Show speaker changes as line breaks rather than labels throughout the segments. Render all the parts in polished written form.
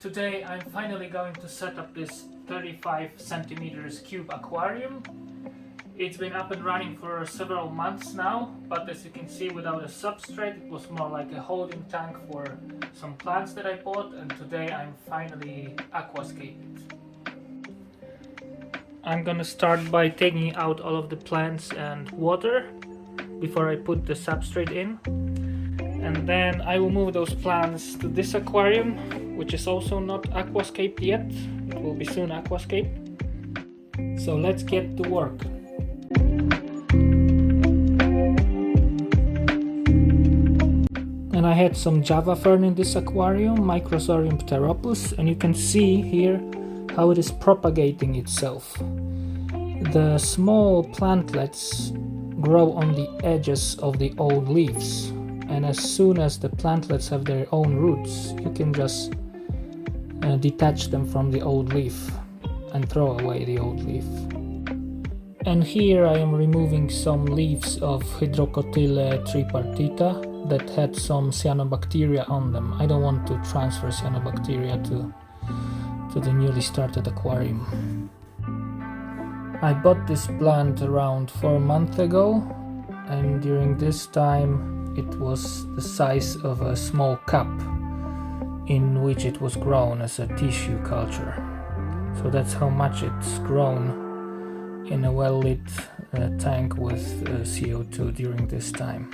Today I'm finally going to set up this 35 centimeters cube aquarium. It's been up and running for several months now, but as you can see, without a substrate, it was more like a holding tank for some plants that I bought, and today I'm finally aquascaping it. I'm gonna start by taking out all of the plants and water before I put the substrate in. And then I will move those plants to this aquarium, which is also not aquascaped yet. It will be soon aquascaped. So let's get to work. And I had some Java fern in this aquarium, Microsorium pteropus, and you can see here how it is propagating itself. The small plantlets grow on the edges of the old leaves. And as soon as the plantlets have their own roots, you can just detach them from the old leaf and throw away the old leaf. And here I am removing some leaves of Hydrocotyle tripartita that had some cyanobacteria on them. I don't want to transfer cyanobacteria to the newly started aquarium. I bought this plant around 4 months ago, and during this time it was the size of a small cup in which it was grown as a tissue culture. So that's how much it's grown in a well-lit tank with CO2 during this time.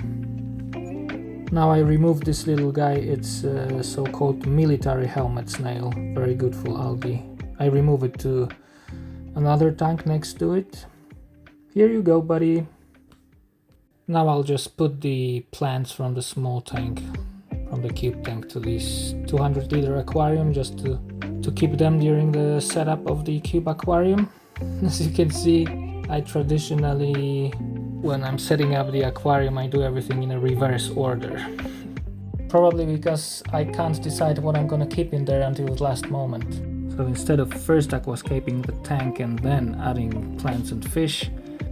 Now I removed this little guy. It's a so-called military helmet snail, very good for algae. I remove it to another tank next to it. Here you go, buddy. Now I'll just put the plants from the small tank, from the cube tank, to this 200 liter aquarium, just to keep them during the setup of the cube aquarium. As you can see, I traditionally, when I'm setting up the aquarium, I do everything in a reverse order. Probably because I can't decide what I'm gonna keep in there until the last moment. So instead of first aquascaping the tank and then adding plants and fish,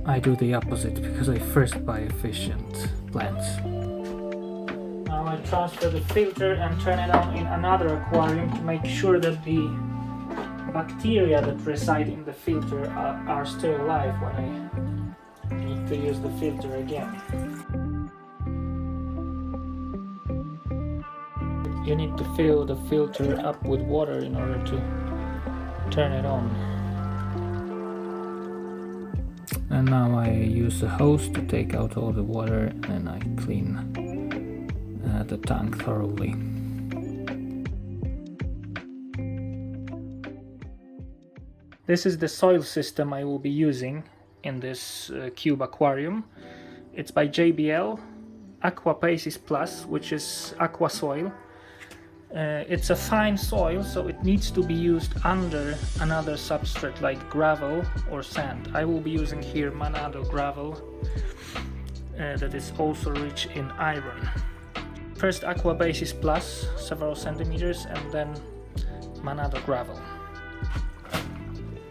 I do the opposite, because I first buy fish and plants. Now I transfer the filter and turn it on in another aquarium to make sure that the bacteria that reside in the filter are still alive when I need to use the filter again. You need to fill the filter up with water in order to turn it on. And now I use a hose to take out all the water, and I clean the tank thoroughly. This is the soil system I will be using in this cube aquarium. It's by JBL, Aquapaces Plus, which is aqua soil. It's a fine soil, so it needs to be used under another substrate like gravel or sand. I will be using here Manado gravel that is also rich in iron. First Aquapaces Plus, several centimeters, and then Manado gravel.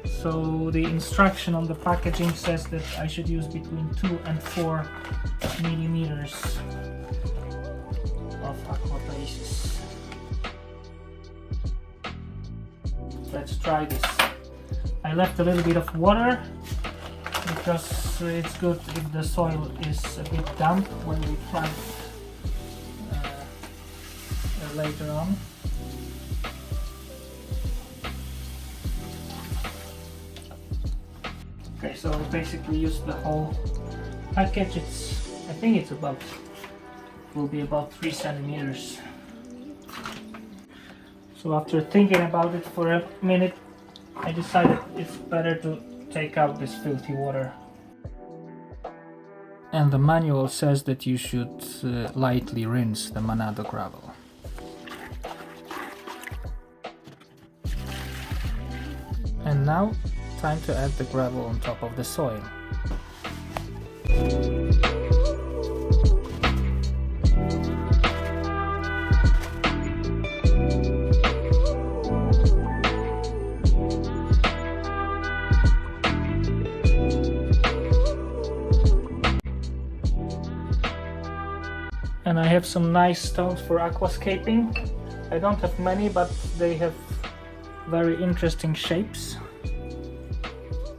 So the instruction on the packaging says that I should use between 2 and 4 millimeters of Aquapaces. Let's try this. I left a little bit of water because it's good if the soil is a bit damp when we plant later on. Okay, so I basically use the whole package. I think it's will be about 3 centimeters. So after thinking about it for a minute, I decided it's better to take out this filthy water. And the manual says that you should lightly rinse the Manado gravel. And now, time to add the gravel on top of the soil. And I have some nice stones for aquascaping. I don't have many, but they have very interesting shapes.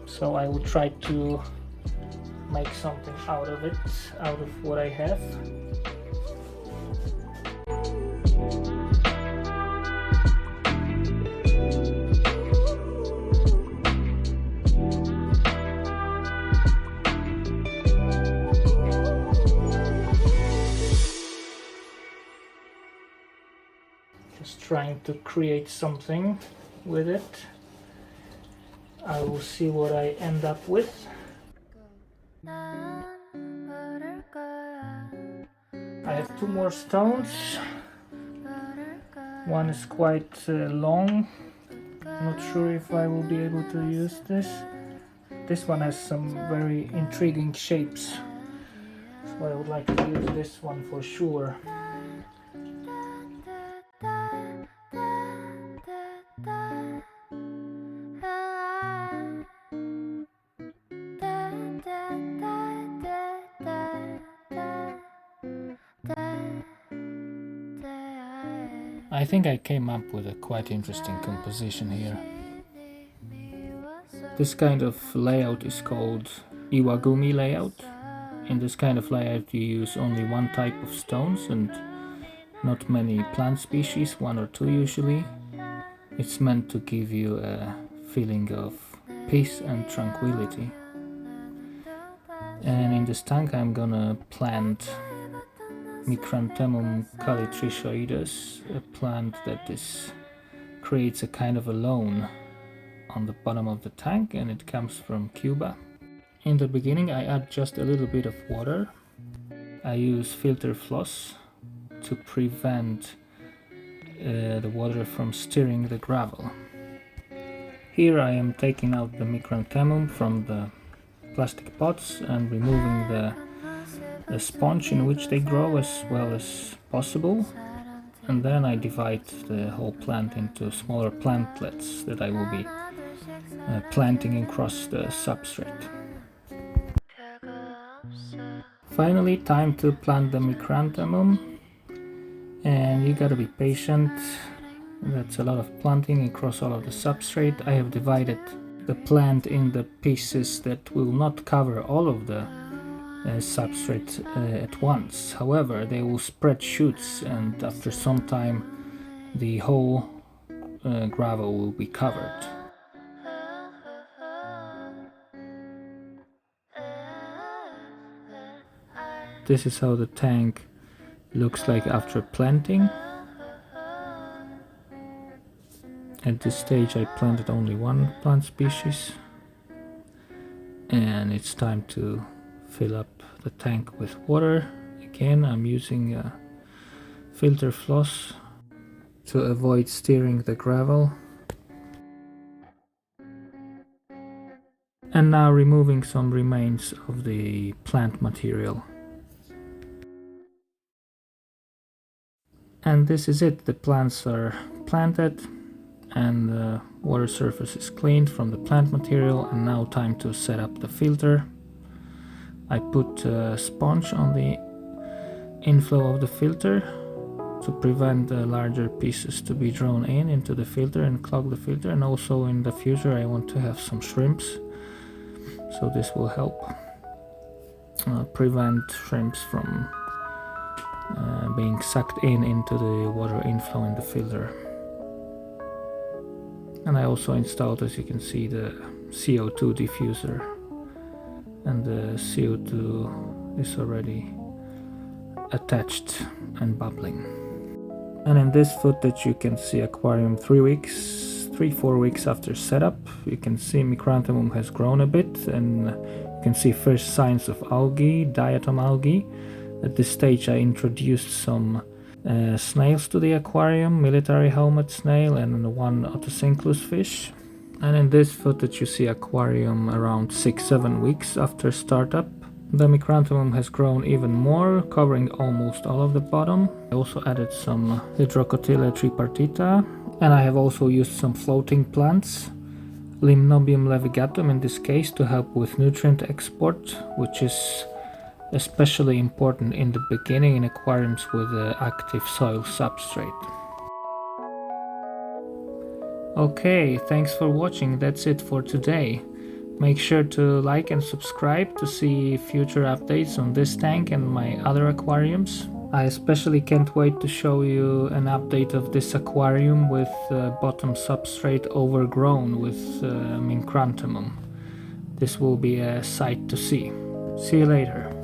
So I will try to make something out of it, out of what I have. Just trying to create something with it. I will see what I end up with. I have 2 more stones. One is quite long. Not sure if I will be able to use this. This one has some very intriguing shapes, so I would like to use this one for sure. I think I came up with a quite interesting composition here. This kind of layout is called Iwagumi layout. In this kind of layout you use only one type of stones and not many plant species, 1 or 2 usually. It's meant to give you a feeling of peace and tranquility. And in this tank I'm gonna plant Micranthemum calitrichoides, a plant that creates a kind of a lawn on the bottom of the tank, and it comes from Cuba. In the beginning I add just a little bit of water. I use filter floss to prevent the water from stirring the gravel. Here I am taking out the Micranthemum from the plastic pots and removing the sponge in which they grow as well as possible, and then I divide the whole plant into smaller plantlets that I will be planting across the substrate. Finally, time to plant the Micranthemum, and you gotta be patient. That's a lot of planting across all of the substrate. I have divided the plant in the pieces that will not cover all of the substrate at once. However, they will spread shoots, and after some time the whole gravel will be covered. This is how the tank looks like after planting. At this stage I planted only 1 plant species, and it's time to fill up the tank with water. Again, I'm using a filter floss to avoid stirring the gravel. And now removing some remains of the plant material. And this is it. The plants are planted and the water surface is cleaned from the plant material, and now time to set up the filter. I put a sponge on the inflow of the filter to prevent the larger pieces to be drawn into the filter and clog the filter, and also in the future I want to have some shrimps, so this will help prevent shrimps from being sucked into the water inflow in the filter. And I also installed, as you can see, the CO2 diffuser, and the CO2 is already attached and bubbling. And in this footage you can see aquarium 3-4 weeks after setup. You can see Micranthemum has grown a bit, and you can see first signs of algae, diatom algae. At this stage I introduced some snails to the aquarium, military helmet snail and 1 otocinclus fish. And in this footage you see aquarium around 6-7 weeks after startup. The Micranthemum has grown even more, covering almost all of the bottom. I also added some Hydrocotyle tripartita, and I have also used some floating plants, Limnobium levigatum in this case, to help with nutrient export, which is especially important in the beginning in aquariums with active soil substrate. Okay, thanks for watching. That's it for today. Make sure to like and subscribe to see future updates on this tank and my other aquariums. I especially can't wait to show you an update of this aquarium with bottom substrate overgrown with Mincranthemum. This will be a sight to see. See you later.